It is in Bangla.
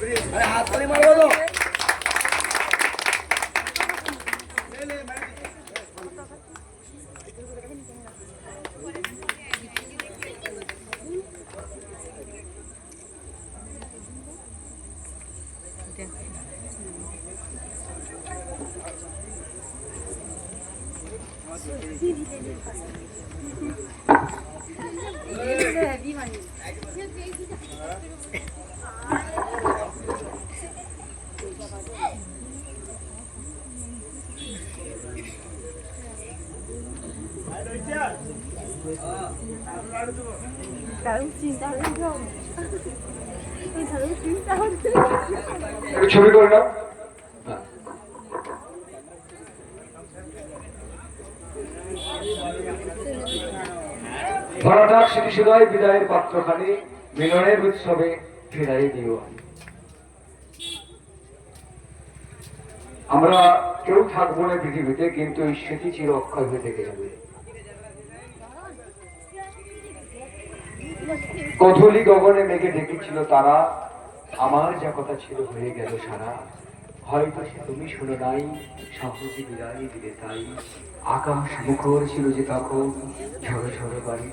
হাত তালি মারো তো। ছবি করে নাও। ধরা যাক স্মৃতিসুধায় বিদায়ের পাত্রখানি মিলনের উৎসবে ফিরাই দিও। আমরা কেউ থাকবো না পৃথিবীতে, কিন্তু এই স্মৃতি চির অক্ষয় হয়ে থেকে যাবে। কধূলি গগনে মেঘে ডেকেছিল তারা, আমার যা কথা ছিল হয়ে গেল সারা। হয়তো সে তুমি শুনো নাই, সহজে বিদায় দিলে তাই। আকাশ মুখর ছিল যে তখন ঝড় ঝড় বাড়ি।